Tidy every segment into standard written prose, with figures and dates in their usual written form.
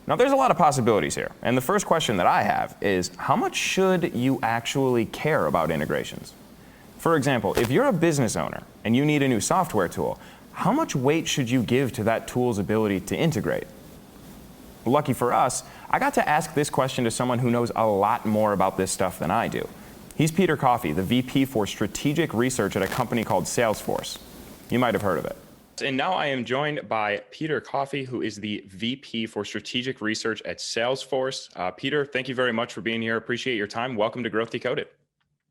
Now, there's a lot of possibilities here, and the first question that I have is, how much should you actually care about integrations? For example, if you're a business owner and you need a new software tool, how much weight should you give to that tool's ability to integrate? Lucky for us, I got to ask this question to someone who knows a lot more about this stuff than I do. He's Peter Coffey, the VP for Strategic Research at a company called Salesforce. You might have heard of it. And now I am joined by Peter Coffey, who is the VP for Strategic Research at Salesforce. Peter, thank you very much for being here. Appreciate your time. Welcome to Growth Decoded.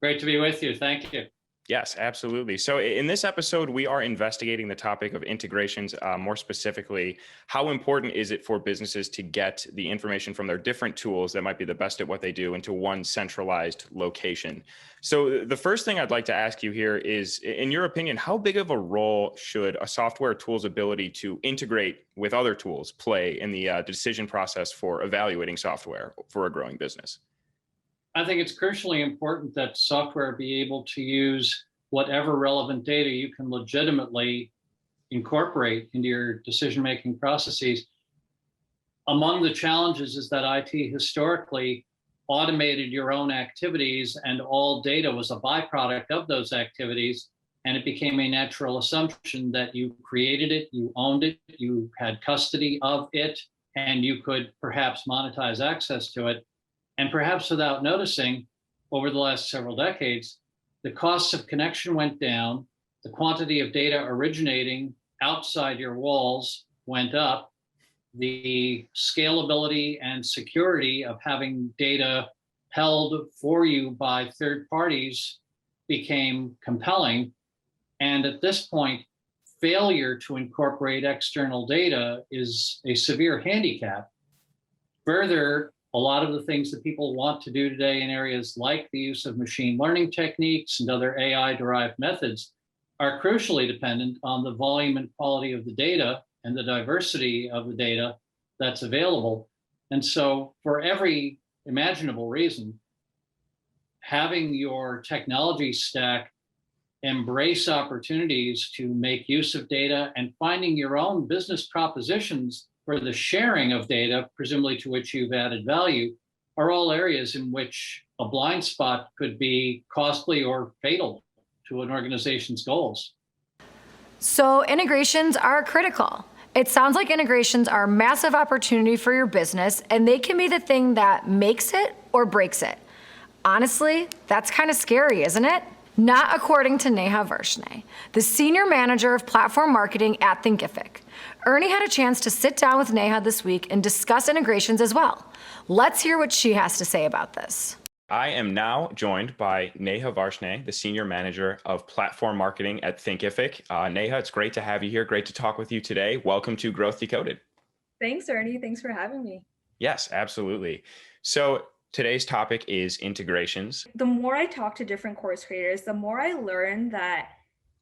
Great to be with you. Thank you. Yes, absolutely. So in this episode, we are investigating the topic of integrations. More specifically, how important is it for businesses to get the information from their different tools that might be the best at what they do into one centralized location? So the first thing I'd like to ask you here is, in your opinion, how big of a role should a software tool's ability to integrate with other tools play in the decision process for evaluating software for a growing business? I think it's crucially important that software be able to use whatever relevant data you can legitimately incorporate into your decision-making processes. Among the challenges is that IT historically automated your own activities, and all data was a byproduct of those activities. And it became a natural assumption that you created it, you owned it, you had custody of it, and you could perhaps monetize access to it. And perhaps without noticing, over the last several decades, the costs of connection went down, the quantity of data originating outside your walls went up, the scalability and security of having data held for you by third parties became compelling. And at this point, failure to incorporate external data is a severe handicap. Further, a lot of the things that people want to do today in areas like the use of machine learning techniques and other AI-derived methods are crucially dependent on the volume and quality of the data and the diversity of the data that's available. And so for every imaginable reason, having your technology stack embrace opportunities to make use of data and finding your own business propositions for the sharing of data, presumably to which you've added value, are all areas in which a blind spot could be costly or fatal to an organization's goals. So integrations are critical. It sounds like integrations are a massive opportunity for your business, and they can be the thing that makes it or breaks it. Honestly, that's kind of scary, isn't it? Not according to Neha Varshneya, the Senior Manager of Platform Marketing at Thinkific. Ernie had a chance to sit down with Neha this week and discuss integrations as well. Let's hear what she has to say about this. I am now joined by Neha Varshneya, the Senior Manager of Platform Marketing at Thinkific. Neha, it's great to have you here. Great to talk with you today. Welcome to Growth Decoded. Thanks, Ernie. Thanks for having me. Yes, absolutely. So today's topic is integrations. The more I talk to different course creators, the more I learn that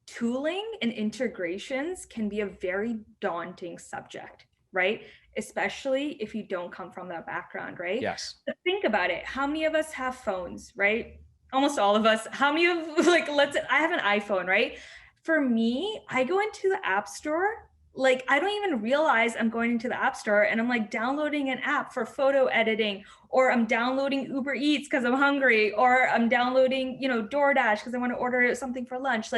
tooling and integrations can be a very daunting subject, right? Especially if you don't come from that background, right? Yes. But think about it. How many of us have phones, right? Almost all of us. How many of, I have an iPhone, right? For me, I go into the App Store, I don't even realize I'm going into the App Store and I'm downloading an app for photo editing, or I'm downloading Uber Eats because I'm hungry, or I'm downloading, DoorDash because I want to order something for lunch.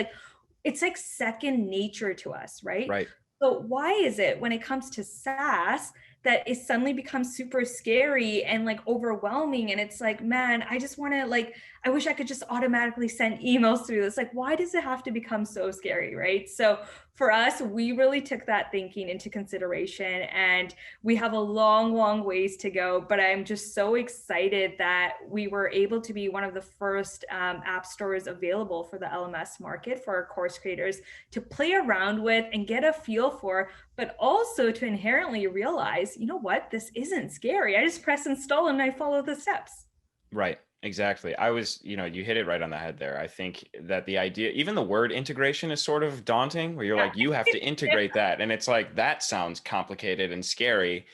It's like second nature to us, right? Right. So why is it when it comes to SaaS that it suddenly becomes super scary and overwhelming? And it's man, I just want to I wish I could just automatically send emails through this. Why does it have to become so scary, right? So for us, we really took that thinking into consideration, and we have a long ways to go, but I'm just so excited that we were able to be one of the first app stores available for the LMS market for our course creators to play around with and get a feel for, but also to inherently realize, you know what, this isn't scary. I just press install and I follow the steps. Right. Exactly. I was, you hit it right on the head there. I think that the idea, even the word integration is sort of daunting, where you're you have to integrate that. And it's that sounds complicated and scary.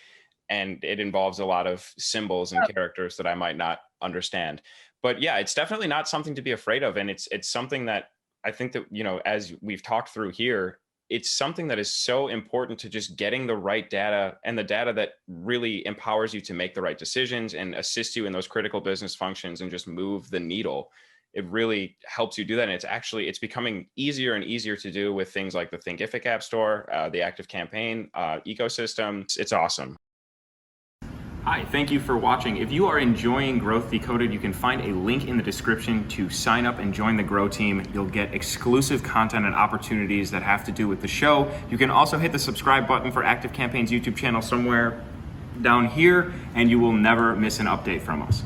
And it involves a lot of symbols and characters that I might not understand. But yeah, it's definitely not something to be afraid of. And it's something that I think that, as we've talked through here, it's something that is so important to just getting the right data, and the data that really empowers you to make the right decisions and assist you in those critical business functions and just move the needle. It really helps you do that. And it's becoming easier and easier to do with things like the Thinkific App Store, the ActiveCampaign ecosystem. It's awesome. Hi, thank you for watching. If you are enjoying Growth Decoded, you can find a link in the description to sign up and join the Grow team. You'll get exclusive content and opportunities that have to do with the show. You can also hit the subscribe button for ActiveCampaign's YouTube channel somewhere down here, and you will never miss an update from us.